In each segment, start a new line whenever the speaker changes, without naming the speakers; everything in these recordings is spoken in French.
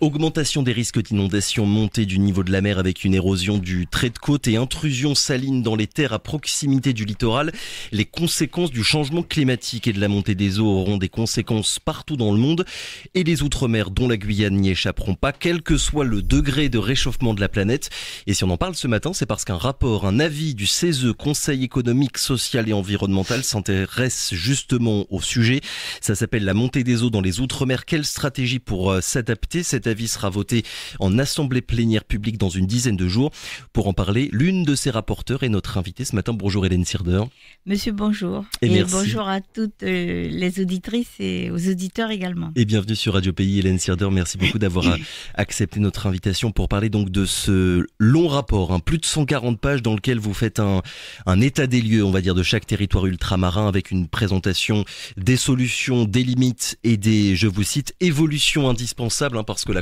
Augmentation des risques d'inondation, montée du niveau de la mer avec une érosion du trait de côte et intrusion saline dans les terres à proximité du littoral. Les conséquences du changement climatique et de la montée des eaux auront des conséquences partout dans le monde et les outre-mer dont la Guyane n'y échapperont pas, quel que soit le degré de réchauffement de la planète. Et si on en parle ce matin, c'est parce qu'un rapport, un avis du CESE, Conseil économique, social et environnemental, s'intéresse justement au sujet. Ça s'appelle la montée des eaux dans les outre-mer. Quelle stratégie pour s'adapter? Cet avis sera voté en assemblée plénière publique dans une dizaine de jours. Pour en parler, l'une de ses rapporteurs est notre invitée ce matin. Bonjour Hélène Sirder.
Monsieur, bonjour.
Et merci.
Bonjour à toutes les auditrices et aux auditeurs également.
Et bienvenue sur Radio Pays, Hélène Sirder. Merci beaucoup d'avoir accepté notre invitation pour parler donc de ce long rapport, plus de 140 pages dans lequel vous faites un état des lieux, on va dire, de chaque territoire ultramarin avec une présentation des solutions, des limites et des, je vous cite, évolutions indispensables, parce que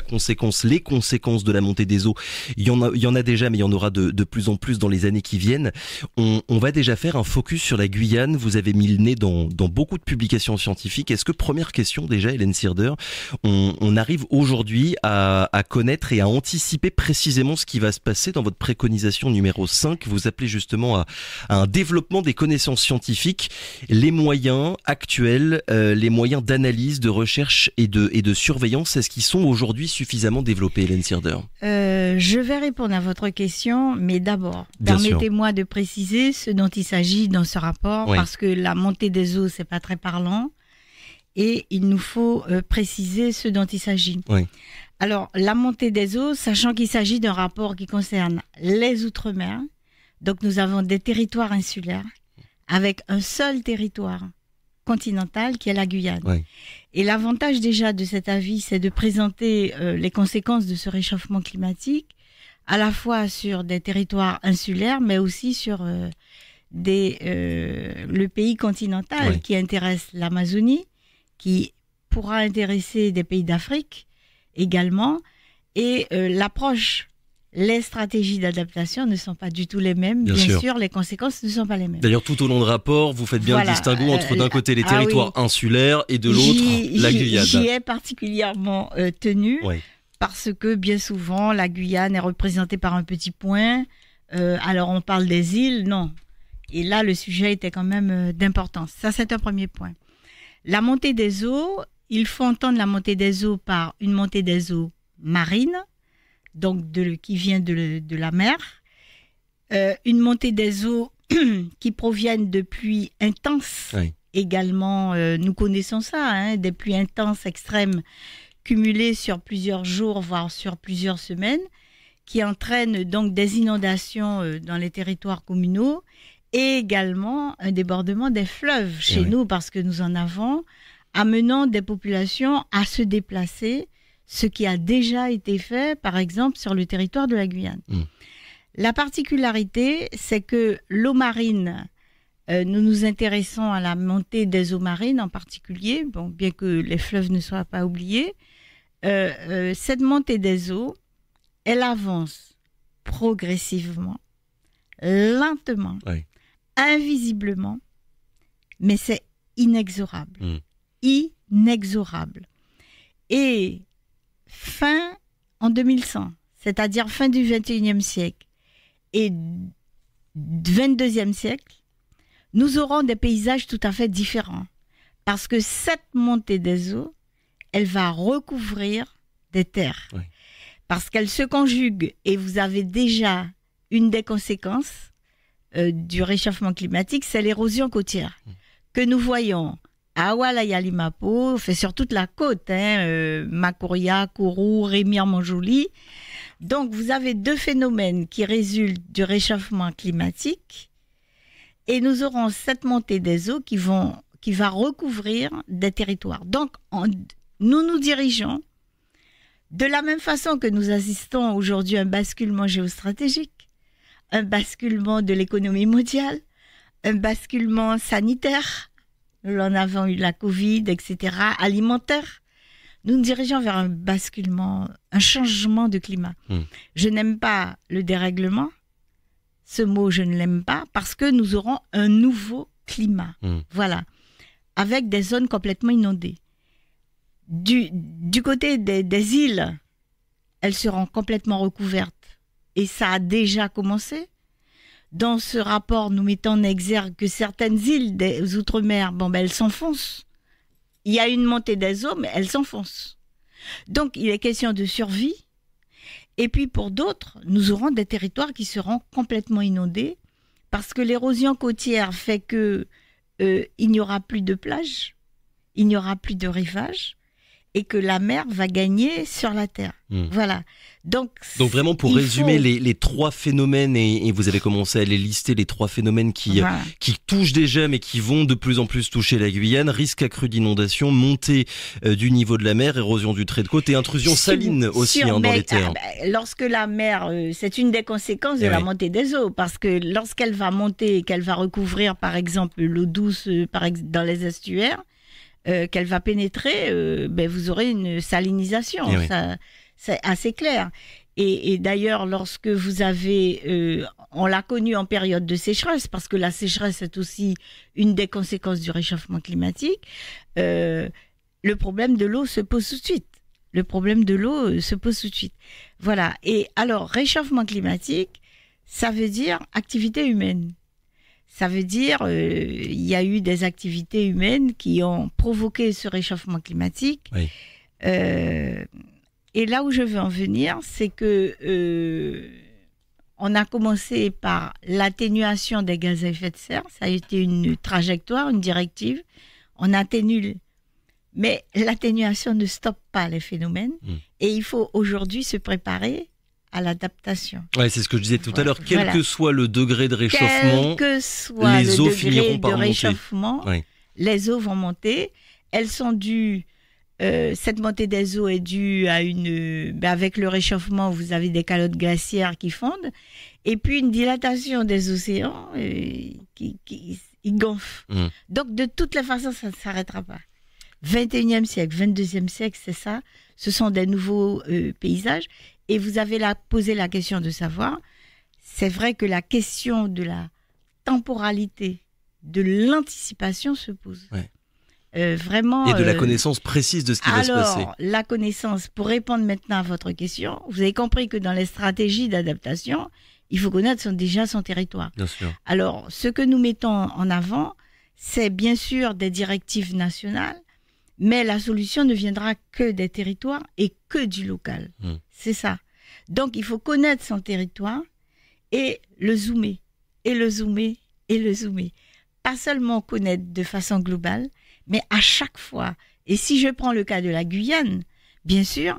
les conséquences de la montée des eaux, il y en a déjà, mais il y en aura de plus en plus dans les années qui viennent. On va déjà faire un focus sur la Guyane. Vous avez mis le nez dans beaucoup de publications scientifiques. Est-ce que, première question déjà, Hélène Sirder, on arrive aujourd'hui à connaître et à anticiper précisément ce qui va se passer dans votre préconisation numéro 5? Vous appelez justement à un développement des connaissances scientifiques, les moyens actuels, les moyens d'analyse, de recherche et de surveillance. Est-ce qu'ils sont aujourd'hui suffisamment développés, Hélène Sirder?
Je vais répondre à votre question, mais d'abord, permettez-moi de préciser ce dont il s'agit dans ce rapport, parce que la montée des eaux, c'est pas très parlant, et il nous faut préciser ce dont il s'agit.
Oui.
Alors, la montée des eaux, sachant qu'il s'agit d'un rapport qui concerne les Outre-mer, donc nous avons des territoires insulaires, avec un seul territoire continentale qui est la Guyane. Oui. Et l'avantage déjà de cet avis, c'est de présenter les conséquences de ce réchauffement climatique, à la fois sur des territoires insulaires, mais aussi sur le pays continental qui intéresse l'Amazonie, qui pourra intéresser des pays d'Afrique également, et l'approche. Les stratégies d'adaptation ne sont pas du tout les mêmes. Bien sûr, les conséquences ne sont pas les mêmes.
D'ailleurs, tout au long du rapport, vous faites bien le distinguo entre d'un côté les territoires insulaires et de l'autre la Guyane.
J'y ai particulièrement tenu parce que bien souvent, la Guyane est représentée par un petit point. Alors, on parle des îles, non. Et là, le sujet était quand même d'importance. Ça, c'est un premier point. La montée des eaux, il faut entendre la montée des eaux par une montée des eaux marines, donc qui vient de la mer, une montée des eaux qui proviennent de pluies intenses, également, nous connaissons ça, des pluies intenses extrêmes cumulées sur plusieurs jours, voire sur plusieurs semaines, qui entraînent donc des inondations dans les territoires communaux et également un débordement des fleuves chez nous, parce que nous en avons, amenant des populations à se déplacer, ce qui a déjà été fait, par exemple, sur le territoire de la Guyane. La particularité, c'est que l'eau marine, nous nous intéressons à la montée des eaux marines en particulier, bien que les fleuves ne soient pas oubliés. Cette montée des eaux, elle avance progressivement, lentement, invisiblement, mais c'est inexorable. Inexorable. Et fin en 2100, c'est-à-dire fin du 21e siècle et 22e siècle, nous aurons des paysages tout à fait différents. Parce que cette montée des eaux, elle va recouvrir des terres. Parce qu'elle se conjugue, et vous avez déjà une des conséquences du réchauffement climatique, c'est l'érosion côtière que nous voyons à Walaya-Limapo, fait sur toute la côte, Macoria, Kourou, Rémire-Montjoly. Donc, vous avez deux phénomènes qui résultent du réchauffement climatique, et nous aurons cette montée des eaux qui va recouvrir des territoires. Donc, nous nous dirigeons de la même façon que nous assistons aujourd'hui à un basculement géostratégique, un basculement de l'économie mondiale, un basculement sanitaire. Nous en avons eu la Covid, etc., alimentaire. Nous nous dirigeons vers un basculement, un changement de climat. Je n'aime pas le dérèglement. Ce mot, je ne l'aime pas parce que nous aurons un nouveau climat. Voilà. Avec des zones complètement inondées. Du côté des îles, elles seront complètement recouvertes. Et ça a déjà commencé. Dans ce rapport, nous mettons en exergue que certaines îles des Outre-mer, elles s'enfoncent. Il y a une montée des eaux, mais elles s'enfoncent. Donc, il est question de survie. Et puis, pour d'autres, nous aurons des territoires qui seront complètement inondés parce que l'érosion côtière fait que il n'y aura plus de plage, il n'y aura plus de rivage et que la mer va gagner sur la terre. Voilà. Donc
vraiment, pour résumer les trois phénomènes, et vous avez commencé à les lister, les trois phénomènes qui touchent déjà, mais qui vont de plus en plus toucher la Guyane: risque accru d'inondation, montée du niveau de la mer, érosion du trait de côte et intrusion saline aussi dans les terres.
Lorsque la mer, c'est une des conséquences de la montée des eaux, parce que lorsqu'elle va monter et qu'elle va recouvrir, par exemple, l'eau douce dans les estuaires, qu'elle va pénétrer, vous aurez une salinisation. Ça, c'est assez clair. Et d'ailleurs, lorsque vous avez... on l'a connu en période de sécheresse, parce que la sécheresse est aussi une des conséquences du réchauffement climatique, le problème de l'eau se pose tout de suite. Voilà. Et alors, réchauffement climatique, ça veut dire activité humaine. Ça veut dire il y a eu des activités humaines qui ont provoqué ce réchauffement climatique. Oui. Et là où je veux en venir, c'est que on a commencé par l'atténuation des gaz à effet de serre. Ça a été une trajectoire, une directive. On atténue, mais l'atténuation ne stoppe pas les phénomènes. Et il faut aujourd'hui se préparer à l'adaptation. Ouais,
c'est ce que je disais tout à l'heure. Quel que soit le degré de réchauffement, les eaux finiront par monter.
Les eaux vont monter. Elles sont dues. Cette montée des eaux est due à avec le réchauffement, vous avez des calottes glaciaires qui fondent, et puis une dilatation des océans qui gonfle. Donc de toutes les façons, ça ne s'arrêtera pas. 21e siècle, 22e siècle, c'est ça. Ce sont des nouveaux paysages. Et vous avez posé la question de savoir, c'est vrai que la question de la temporalité, de l'anticipation se pose. Vraiment.
Et de la connaissance précise de ce qui va se passer.
Alors, la connaissance, pour répondre maintenant à votre question, vous avez compris que dans les stratégies d'adaptation, il faut connaître déjà son territoire.
Bien sûr.
Alors, ce que nous mettons en avant, c'est bien sûr des directives nationales, mais la solution ne viendra que des territoires et que du local. C'est ça. Donc, il faut connaître son territoire et le zoomer, et le zoomer, et le zoomer. Pas seulement connaître de façon globale, mais à chaque fois. Et si je prends le cas de la Guyane, bien sûr,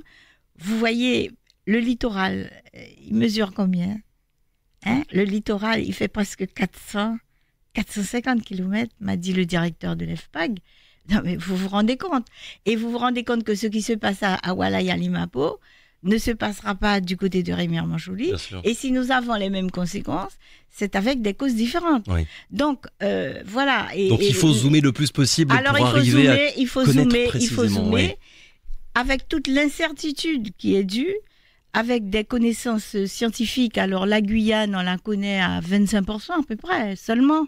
vous voyez, le littoral, il mesure combien ? Le littoral, il fait presque 450 km, m'a dit le directeur de l'EFPAG. Non, mais vous vous rendez compte. Et vous vous rendez compte que ce qui se passe à Walaya Limapo ne se passera pas du côté de Remire-Montjoly. Et si nous avons les mêmes conséquences, c'est avec des causes différentes. Oui. Donc, voilà.
Donc, il faut zoomer le plus possible pour arriver à connaître précisément. Il faut zoomer
avec toute l'incertitude qui est due, avec des connaissances scientifiques. Alors, la Guyane, on la connaît à 25% à peu près seulement.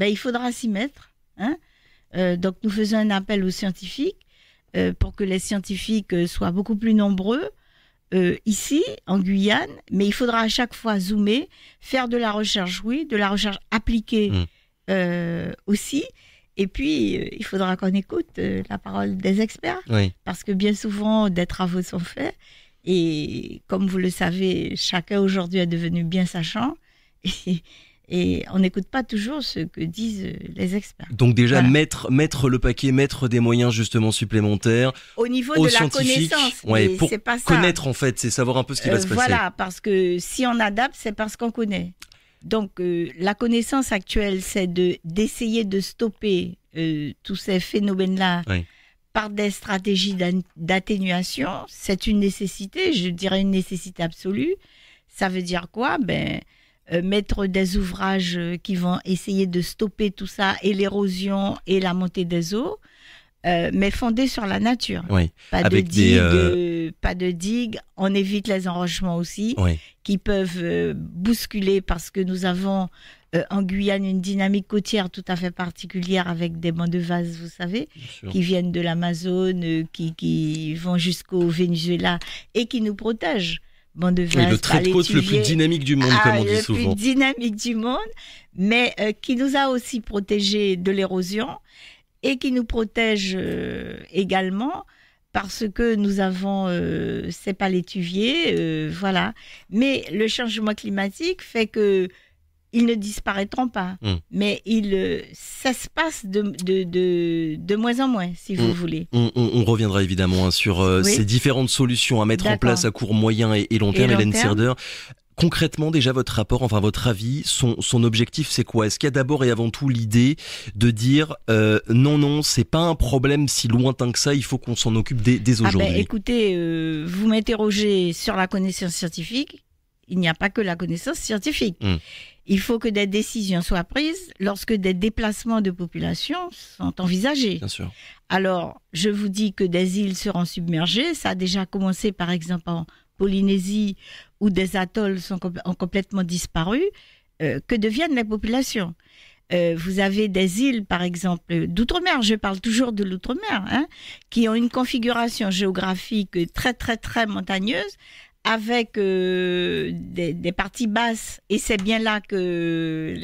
Il faudra s'y mettre, donc, nous faisons un appel aux scientifiques pour que les scientifiques soient beaucoup plus nombreux ici, en Guyane. Mais il faudra à chaque fois zoomer, faire de la recherche, de la recherche appliquée aussi. Et puis, il faudra qu'on écoute la parole des experts. Parce que bien souvent, des travaux sont faits. Et comme vous le savez, chacun aujourd'hui est devenu bien sachant. Et on n'écoute pas toujours ce que disent les experts.
Donc déjà, mettre le paquet, mettre des moyens justement supplémentaires
au niveau de la connaissance.
Pour
c'est pas ça.
Connaître en fait, c'est savoir un peu ce qui va se passer.
Voilà, parce que si on adapte, c'est parce qu'on connaît. Donc la connaissance actuelle, c'est d'essayer de stopper tous ces phénomènes-là par des stratégies d'atténuation. C'est une nécessité, je dirais une nécessité absolue. Ça veut dire quoi ? Mettre des ouvrages qui vont essayer de stopper tout ça, et l'érosion et la montée des eaux, mais fondés sur la nature. Pas de digues, on évite les enrochements aussi, qui peuvent bousculer, parce que nous avons en Guyane une dynamique côtière tout à fait particulière avec des bancs de vase, vous savez, qui viennent de l'Amazone, qui vont jusqu'au Venezuela et qui nous protègent. Bancs de vase,
le trait de côte le plus dynamique du monde, comme on dit souvent.
Le plus dynamique du monde, mais qui nous a aussi protégés de l'érosion et qui nous protège également parce que nous avons ces palétuviers, voilà. Mais le changement climatique fait que ils ne disparaîtront pas, mais ils s'espacent de moins en moins, si vous voulez.
On reviendra évidemment sur ces différentes solutions à mettre en place à court, moyen et long terme, Hélène Sirdeur. Concrètement, déjà, votre rapport, enfin votre avis, son objectif, c'est quoi? Est-ce qu'il y a d'abord et avant tout l'idée de dire non, c'est pas un problème si lointain que ça, il faut qu'on s'en occupe dès aujourd'hui?
Écoutez, vous m'interrogez sur la connaissance scientifique. Il n'y a pas que la connaissance scientifique. Il faut que des décisions soient prises lorsque des déplacements de population sont envisagés.
Bien sûr.
Alors, je vous dis que des îles seront submergées. Ça a déjà commencé, par exemple, en Polynésie, où des atolls ont complètement disparu. Que deviennent les populations? Vous avez des îles, par exemple, d'outre-mer, je parle toujours de l'outre-mer, qui ont une configuration géographique très, très, très montagneuse, avec des parties basses, et c'est bien là que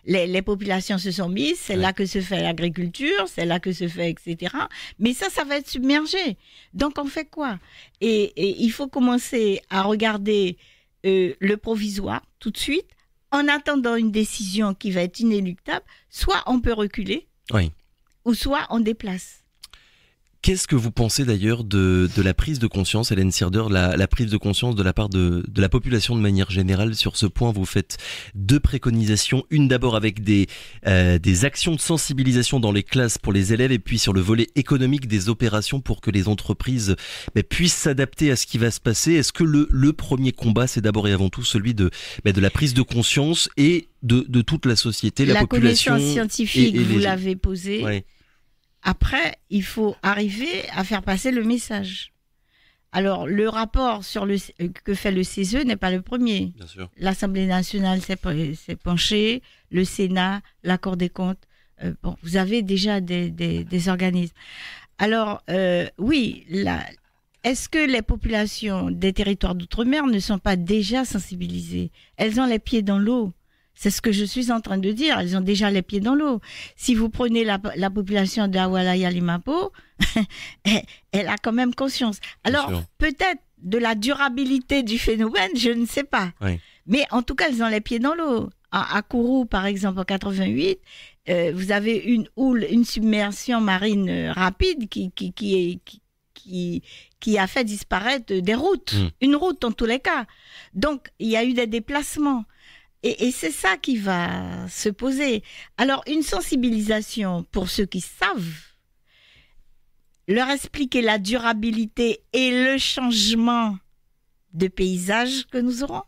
les populations se sont mises, c'est là que se fait l'agriculture, c'est là que se fait, etc. Mais ça va être submergé. Donc on fait quoi? Et il faut commencer à regarder le provisoire tout de suite, en attendant une décision qui va être inéluctable. Soit on peut reculer, ou soit on déplace.
Qu'est-ce que vous pensez d'ailleurs de la prise de conscience, Hélène Sirdeur, la prise de conscience de la part de la population de manière générale sur ce point? Vous faites deux préconisations, une d'abord avec des actions de sensibilisation dans les classes pour les élèves, et puis sur le volet économique des opérations pour que les entreprises puissent s'adapter à ce qui va se passer. Est-ce que le premier combat, c'est d'abord et avant tout celui de la prise de conscience et de toute la société, la population?
La connaissance scientifique, vous l'avez posée. Ouais. Après, il faut arriver à faire passer le message. Alors, le rapport que fait le CESE n'est pas le premier.
Bien sûr.
L'Assemblée nationale s'est penchée, le Sénat, la Cour des comptes. Vous avez déjà des organismes. Alors, oui, est-ce que les populations des territoires d'outre-mer ne sont pas déjà sensibilisées? Elles ont les pieds dans l'eau. C'est ce que je suis en train de dire. Elles ont déjà les pieds dans l'eau. Si vous prenez la population de Awalaya-Limapo, elle a quand même conscience. Alors, peut-être de la durabilité du phénomène, je ne sais pas. Oui. Mais en tout cas, elles ont les pieds dans l'eau. À Kourou, par exemple, en 88, vous avez une submersion marine rapide qui a fait disparaître des routes. Une route, en tous les cas. Donc, il y a eu des déplacements. Et c'est ça qui va se poser. Alors, une sensibilisation pour ceux qui savent, leur expliquer la durabilité et le changement de paysage que nous aurons.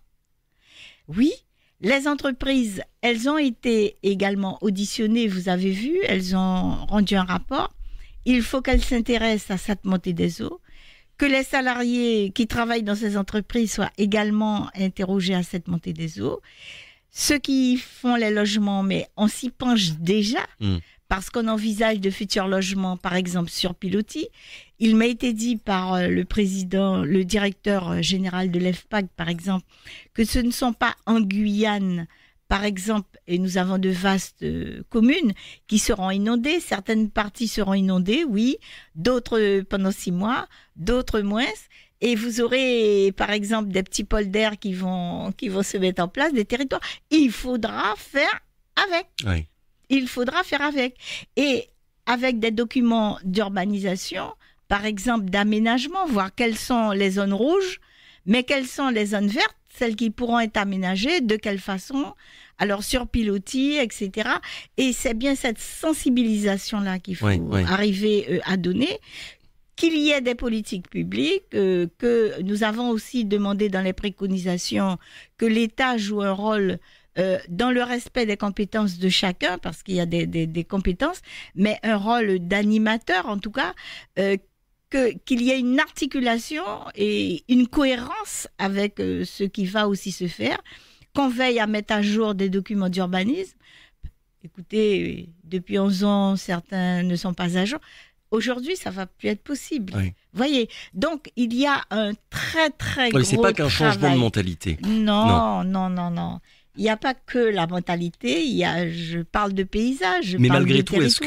Oui, les entreprises, elles ont été également auditionnées, vous avez vu, elles ont rendu un rapport. Il faut qu'elles s'intéressent à cette montée des eaux, que les salariés qui travaillent dans ces entreprises soient également interrogés à cette montée des eaux. Ceux qui font les logements, mais on s'y penche déjà, parce qu'on envisage de futurs logements, par exemple sur Pilotis. Il m'a été dit par le président, le directeur général de l'EFPAG, par exemple, que ce ne sont pas en Guyane, par exemple, et nous avons de vastes communes qui seront inondées. Certaines parties seront inondées, oui, d'autres pendant 6 mois, d'autres moins. Et vous aurez, par exemple, des petits polders qui vont se mettre en place, des territoires. Il faudra faire avec.
Oui.
Il faudra faire avec. Et avec des documents d'urbanisation, par exemple d'aménagement, voir quelles sont les zones rouges, mais quelles sont les zones vertes, celles qui pourront être aménagées, de quelle façon, alors sur Pilotis, etc. Et c'est bien cette sensibilisation-là qu'il faut arriver à donner, qu'il y ait des politiques publiques, que nous avons aussi demandé dans les préconisations que l'État joue un rôle dans le respect des compétences de chacun, parce qu'il y a des compétences, mais un rôle d'animateur en tout cas, qu'il y ait une articulation et une cohérence avec ce qui va aussi se faire, qu'on veille à mettre à jour des documents d'urbanisme. Écoutez, depuis 11 ans, certains ne sont pas à jour. Aujourd'hui, ça ne va plus être possible.
Oui.
Voyez, donc il y a un très très gros
c'est pas qu'un
travail.
changement de mentalité.
Non. Il n'y a pas que la mentalité, je parle de paysage.
Mais malgré tout, est-ce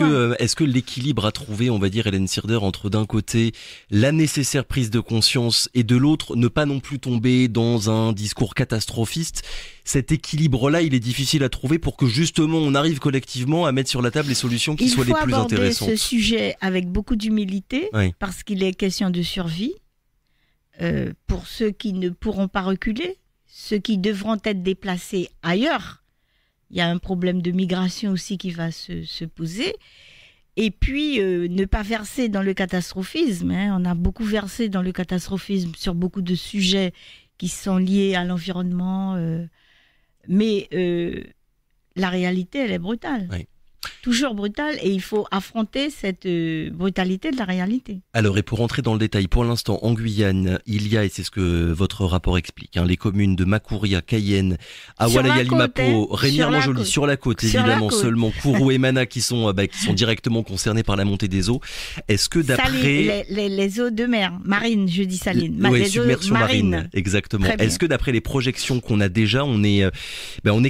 que l'équilibre à trouver, on va dire, Hélène Sirder, entre d'un côté la nécessaire prise de conscience et de l'autre, ne pas non plus tomber dans un discours catastrophiste, cet équilibre-là, il est difficile à trouver pour que justement on arrive collectivement à mettre sur la table les solutions qui soient les plus intéressantes.
Il faut aborder ce sujet avec beaucoup d'humilité, parce qu'il est question de survie pour ceux qui ne pourront pas reculer. Ceux qui devront être déplacés ailleurs. Il y a un problème de migration aussi qui va se poser. Et puis, ne pas verser dans le catastrophisme. On a beaucoup versé dans le catastrophisme sur beaucoup de sujets qui sont liés à l'environnement. Mais la réalité, elle est brutale. Oui. Toujours brutale, et il faut affronter cette brutalité de la réalité.
Alors, et pour entrer dans le détail, pour l'instant, en Guyane, il y a, et c'est ce que votre rapport explique, les communes de Makouria, Cayenne, Awala-Yalimapo, Rémy-Armanjoli, sur la côte, évidemment, seulement Kourou et Mana qui sont directement concernés par la montée des eaux. Est-ce que d'après...
Les eaux de mer, marine, je dis saline.
Oui, submersion marine, exactement. Est-ce que d'après les projections qu'on a déjà, on est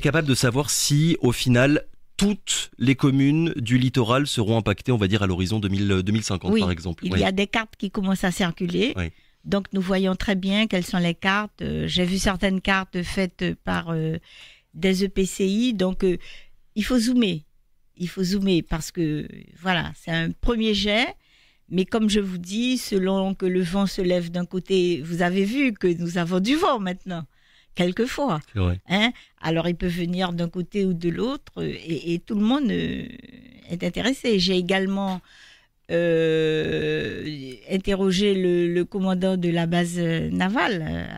capable de savoir si, au final... toutes les communes du littoral seront impactées, on va dire, à l'horizon 2050, par exemple.
Il y a des cartes qui commencent à circuler. Oui. Donc, nous voyons très bien quelles sont les cartes. J'ai vu certaines cartes faites par des EPCI. Donc, il faut zoomer. Il faut zoomer parce que, voilà, c'est un premier jet. Mais comme je vous dis, selon que le vent se lève d'un côté, vous avez vu que nous avons du vent maintenant. Quelquefois. Alors, il peut venir d'un côté ou de l'autre et tout le monde est intéressé. J'ai également interrogé le commandant de la base navale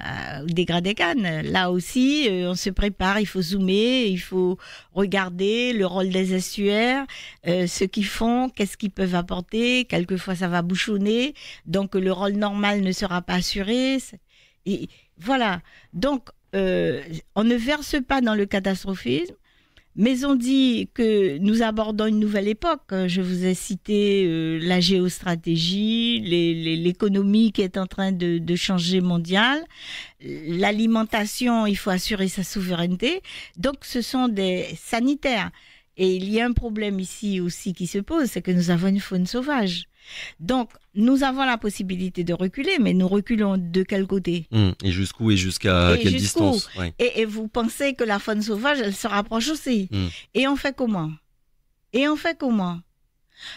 des Gradécanes. Là aussi, on se prépare, il faut zoomer, il faut regarder le rôle des estuaires, ce qu'ils font, qu'est-ce qu'ils peuvent apporter. Quelquefois, ça va bouchonner, donc le rôle normal ne sera pas assuré. Et voilà. Donc, on ne verse pas dans le catastrophisme, mais on dit que nous abordons une nouvelle époque. Je vous ai cité la géostratégie, l'économie qui est en train de changer mondiale, l'alimentation, il faut assurer sa souveraineté. Donc, ce sont des sanitaires. Et il y a un problème ici aussi qui se pose, c'est que nous avons une faune sauvage. Donc, nous avons la possibilité de reculer, mais nous reculons de quel côté ?
Et jusqu'où et jusqu'à quelle distance ?
Et vous pensez que la faune sauvage, elle se rapproche aussi. Et on fait comment ?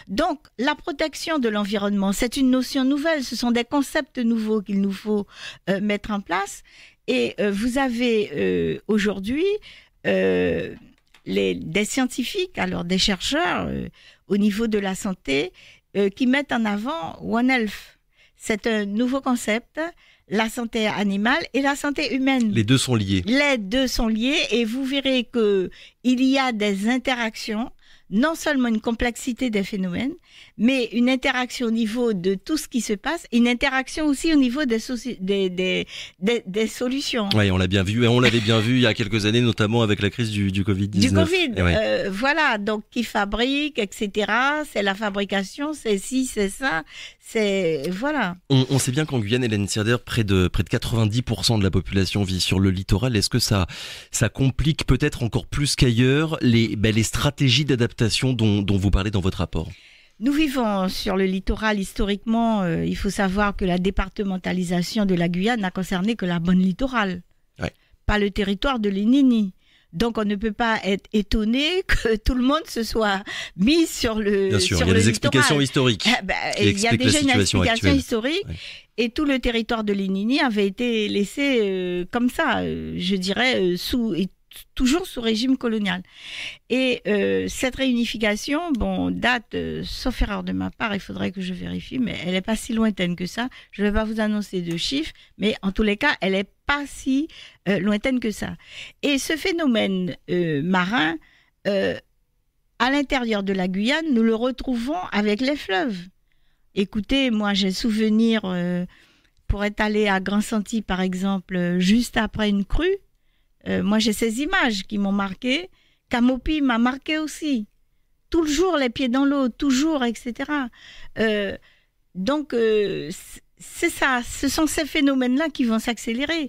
Donc, la protection de l'environnement, c'est une notion nouvelle. Ce sont des concepts nouveaux qu'il nous faut mettre en place. Et vous avez aujourd'hui des scientifiques, alors des chercheurs au niveau de la santé, qui mettent en avant One Health. C'est un nouveau concept, la santé animale et la santé humaine.
Les deux sont liés.
Les deux sont liés et vous verrez qu'il y a des interactions, non seulement une complexité des phénomènes, mais une interaction au niveau de tout ce qui se passe, une interaction aussi au niveau des solutions.
Oui, on l'a bien vu, et on l'avait bien vu il y a quelques années, notamment avec la crise du Covid-19.
Voilà, donc qui fabrique, etc. C'est la fabrication, c'est ci, c'est ça, c'est... Voilà.
On sait bien qu'en Guyane, Hélène Sirder, près de 90% de la population vit sur le littoral. Est-ce que ça complique peut-être encore plus qu'ailleurs les stratégies d'adaptation dont vous parlez dans votre rapport ?
Nous vivons sur le littoral historiquement. Il faut savoir que la départementalisation de la Guyane n'a concerné que la bande littorale, pas le territoire de l'Inini. Donc on ne peut pas être étonné que tout le monde se soit mis sur le
Bien sûr, il y a des explications historiques.
Il y a déjà une explication historique. Et tout le territoire de l'Inini avait été laissé comme ça, je dirais, toujours sous régime colonial. Et cette réunification, date, sauf erreur de ma part, il faudrait que je vérifie, mais elle n'est pas si lointaine que ça. Je ne vais pas vous annoncer de chiffres, mais en tous les cas, elle n'est pas si lointaine que ça. Et ce phénomène marin, à l'intérieur de la Guyane, nous le retrouvons avec les fleuves. Écoutez, moi j'ai souvenir, pour être allé à Grand Senti par exemple, juste après une crue, Moi, j'ai ces images qui m'ont marqué. Camopi m'a marqué aussi. Toujours les pieds dans l'eau, toujours, etc. Donc, c'est ça. Ce sont ces phénomènes-là qui vont s'accélérer.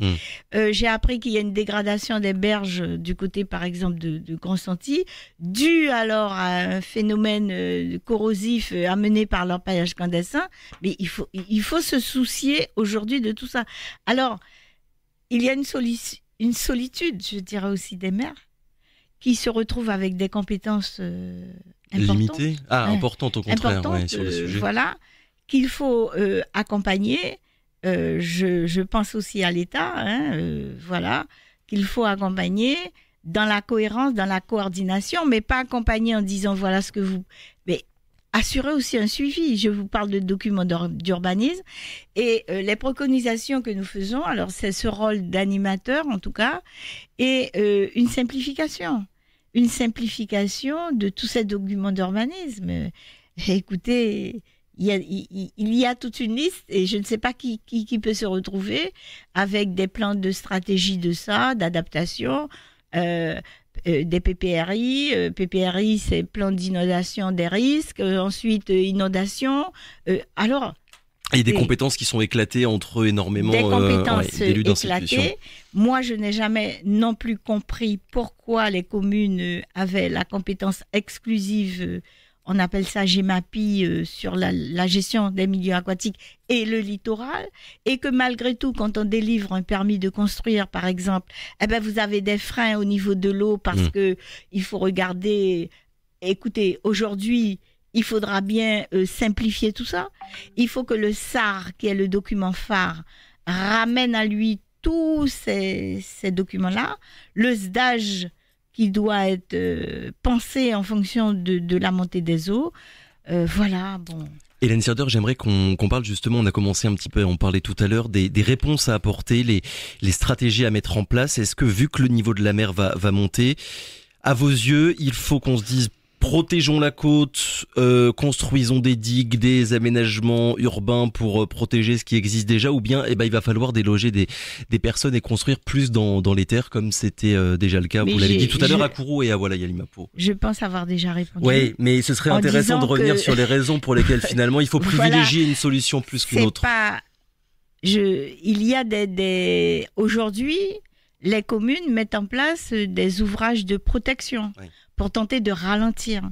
J'ai appris qu'il y a une dégradation des berges du côté, par exemple, de Constanti, due alors à un phénomène corrosif amené par l'orpaillage clandestin. Mais il faut se soucier aujourd'hui de tout ça. Alors, il y a une solitude, je dirais aussi, des maires qui se retrouvent avec des compétences importantes.
Limitées ? Importantes au contraire, sur le sujet.
Voilà, qu'il faut accompagner. Je pense aussi à l'État, voilà, qu'il faut accompagner dans la cohérence, dans la coordination, mais pas accompagner en disant voilà ce que vous... Mais assurer aussi un suivi. Je vous parle de documents d'urbanisme et les préconisations que nous faisons, alors c'est ce rôle d'animateur en tout cas, et une simplification de tous ces documents d'urbanisme. Écoutez, il y a toute une liste et je ne sais pas qui peut se retrouver avec des plans de stratégie de ça, d'adaptation, des PPRI. PPRI, c'est plan d'inondation des risques. Ensuite, inondation. Alors,
il y a des compétences qui sont éclatées entre énormément d'élus d'institutions.
Moi, je n'ai jamais non plus compris pourquoi les communes avaient la compétence exclusive, on appelle ça GEMAPI, sur la gestion des milieux aquatiques et le littoral, et que malgré tout, quand on délivre un permis de construire, par exemple, vous avez des freins au niveau de l'eau parce que il faut regarder. Écoutez, aujourd'hui, il faudra bien simplifier tout ça. Il faut que le SAR, qui est le document phare, ramène à lui tous ces documents-là. Le SDAGE, qui doit être pensé en fonction de la montée des eaux. Voilà, bon.
Hélène Siader, j'aimerais qu'on parle justement, on a commencé un petit peu à en parler tout à l'heure, des réponses à apporter, les stratégies à mettre en place. Est-ce que, vu que le niveau de la mer va monter, à vos yeux, il faut qu'on se dise protégeons la côte, construisons des digues, des aménagements urbains pour protéger ce qui existe déjà, ou bien il va falloir déloger des personnes et construire plus dans les terres comme c'était déjà le cas. Vous l'avez dit tout à l'heure à Kourou et à Yalimapo.
Je pense avoir déjà répondu.
Oui, mais ce serait intéressant de revenir sur les raisons pour lesquelles finalement il faut privilégier une solution plus qu'une autre.
Il y a aujourd'hui, les communes mettent en place des ouvrages de protection. Oui. Pour tenter de ralentir.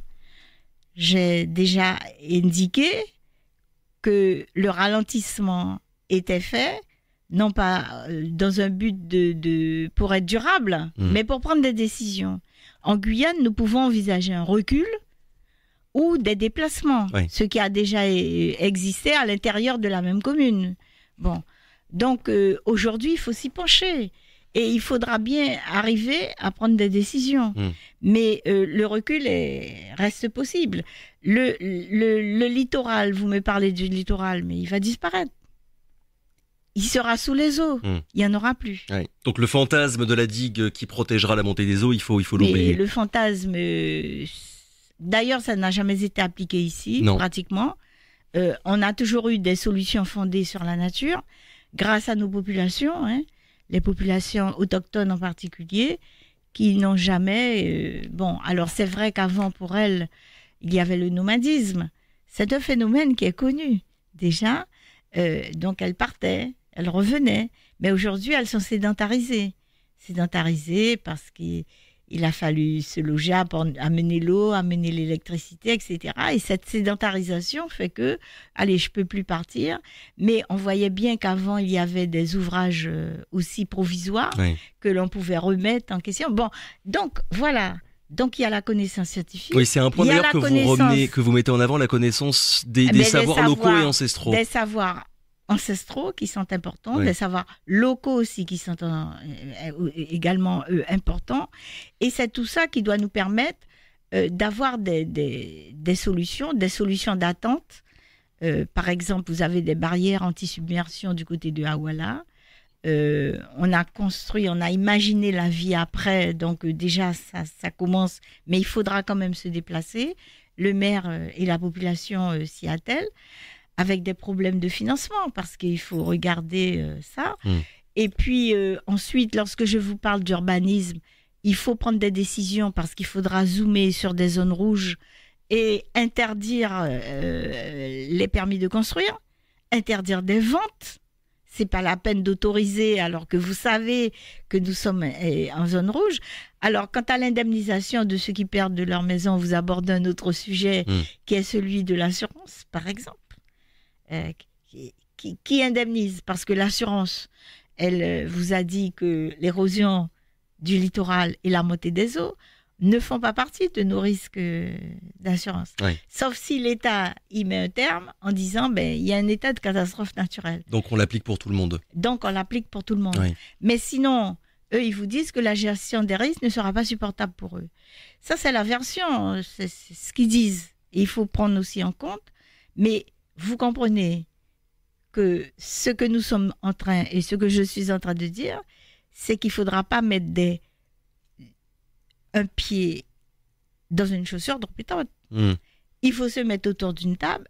J'ai déjà indiqué que le ralentissement était fait, non pas dans un but pour être durable, mais pour prendre des décisions. En Guyane, nous pouvons envisager un recul ou des déplacements, ce qui a déjà existé à l'intérieur de la même commune. Bon, donc aujourd'hui, il faut s'y pencher. Et il faudra bien arriver à prendre des décisions. Mais le recul reste possible. Le littoral, vous me parlez du littoral, mais il va disparaître. Il sera sous les eaux. Il n'y en aura plus.
Ouais. Donc le fantasme de la digue qui protégera la montée des eaux, il faut l'oublier.
Le fantasme... D'ailleurs, ça n'a jamais été appliqué ici, pratiquement. On a toujours eu des solutions fondées sur la nature, grâce à nos populations, les populations autochtones en particulier, qui n'ont jamais... alors c'est vrai qu'avant, pour elles, il y avait le nomadisme. C'est un phénomène qui est connu, déjà. Donc elles partaient, elles revenaient. Mais aujourd'hui, elles sont sédentarisées. Sédentarisées parce qu'il a fallu se loger, amener l'eau, amener l'électricité, etc. Et cette sédentarisation fait que, allez, je peux plus partir. Mais on voyait bien qu'avant, il y avait des ouvrages aussi provisoires que l'on pouvait remettre en question. Bon, donc voilà. Donc il y a la connaissance scientifique.
Oui, c'est un point d'ailleurs que vous mettez en avant, la connaissance des savoirs locaux et ancestraux.
Des savoirs ancestraux qui sont importants, des savoirs locaux aussi qui sont également importants. Et c'est tout ça qui doit nous permettre d'avoir des solutions d'attente. Par exemple, vous avez des barrières anti-submersion du côté de Awala. On a imaginé la vie après, donc déjà ça commence, mais il faudra quand même se déplacer. Le maire et la population s'y attellent, avec des problèmes de financement, parce qu'il faut regarder ça. Et puis ensuite, lorsque je vous parle d'urbanisme, il faut prendre des décisions parce qu'il faudra zoomer sur des zones rouges et interdire les permis de construire, interdire des ventes. C'est pas la peine d'autoriser alors que vous savez que nous sommes en zone rouge. Alors, quant à l'indemnisation de ceux qui perdent leur maison, vous abordez un autre sujet qui est celui de l'assurance, par exemple. Qui indemnise? Parce que l'assurance, elle vous a dit que l'érosion du littoral et la montée des eaux ne font pas partie de nos risques d'assurance. Oui. Sauf si l'État y met un terme en disant il y a un état de catastrophe naturelle.
Donc on l'applique pour tout le monde.
Oui. Mais sinon, eux, ils vous disent que la gestion des risques ne sera pas supportable pour eux. Ça, c'est la version, c'est ce qu'ils disent. Et il faut prendre aussi en compte. Mais vous comprenez que ce que nous sommes en train, et ce que je suis en train de dire, c'est qu'il ne faudra pas mettre un pied dans une chaussure dans l'autre. Il faut se mettre autour d'une table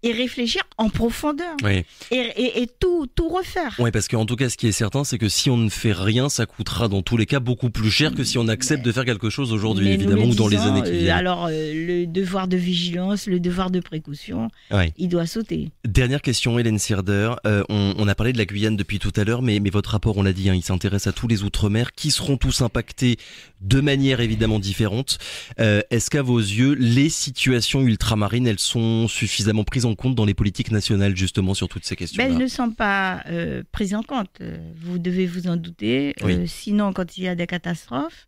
et réfléchir en profondeur. Oui. Et tout refaire.
Oui, parce qu'en tout cas, ce qui est certain, c'est que si on ne fait rien, ça coûtera dans tous les cas beaucoup plus cher que si on accepte de faire quelque chose aujourd'hui, évidemment, ou dans les années qui viennent.
Alors, le devoir de vigilance, le devoir de précaution, il doit sauter.
Dernière question, Hélène Sirdeur. On a parlé de la Guyane depuis tout à l'heure, mais votre rapport, on l'a dit, il s'intéresse à tous les Outre-mer qui seront tous impactés de manière évidemment différente. Est-ce qu'à vos yeux, les situations ultramarines, elles sont suffisamment prises en compte dans les politiques nationales, justement, sur toutes ces questions-là?
Elles ne sont pas prises en compte. Vous devez vous en douter. Oui. Sinon, quand il y a des catastrophes,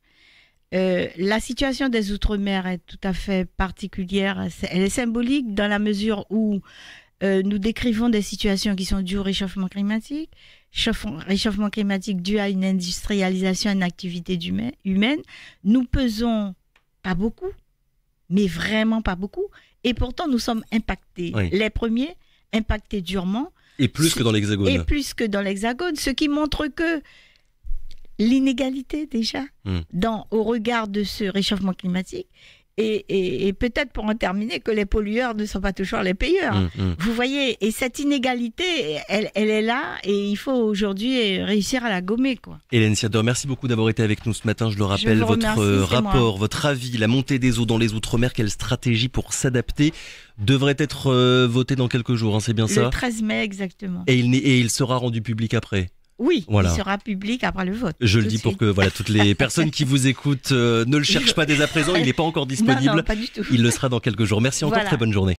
la situation des Outre-mer est tout à fait particulière. Elle est symbolique dans la mesure où nous décrivons des situations qui sont dues au réchauffement climatique. Réchauffement climatique dû à une industrialisation, une activité humaine. Nous pesons pas beaucoup, mais vraiment pas beaucoup. Et pourtant, nous sommes impactés. Oui. Les premiers, impactés durement.
Et plus que dans l'Hexagone.
Ce qui montre que l'inégalité, déjà, au regard de ce réchauffement climatique, et peut-être pour en terminer, que les pollueurs ne sont pas toujours les payeurs. Vous voyez, et cette inégalité, elle est là, et il faut aujourd'hui réussir à la gommer, quoi.
Hélène Sirdeur, merci beaucoup d'avoir été avec nous ce matin. Je le rappelle, votre rapport, votre avis, la montée des eaux dans les Outre-mer, quelle stratégie pour s'adapter, devrait être voté dans quelques jours, c'est bien ça?
Le 13 mai, exactement.
Et il sera rendu public après?
Oui, voilà. Il sera public après le vote.
Je le dis pour que toutes les personnes qui vous écoutent ne le cherchent pas dès à présent. Il n'est pas encore disponible.
Non, pas du tout.
Il le sera dans quelques jours. Merci encore, très bonne journée.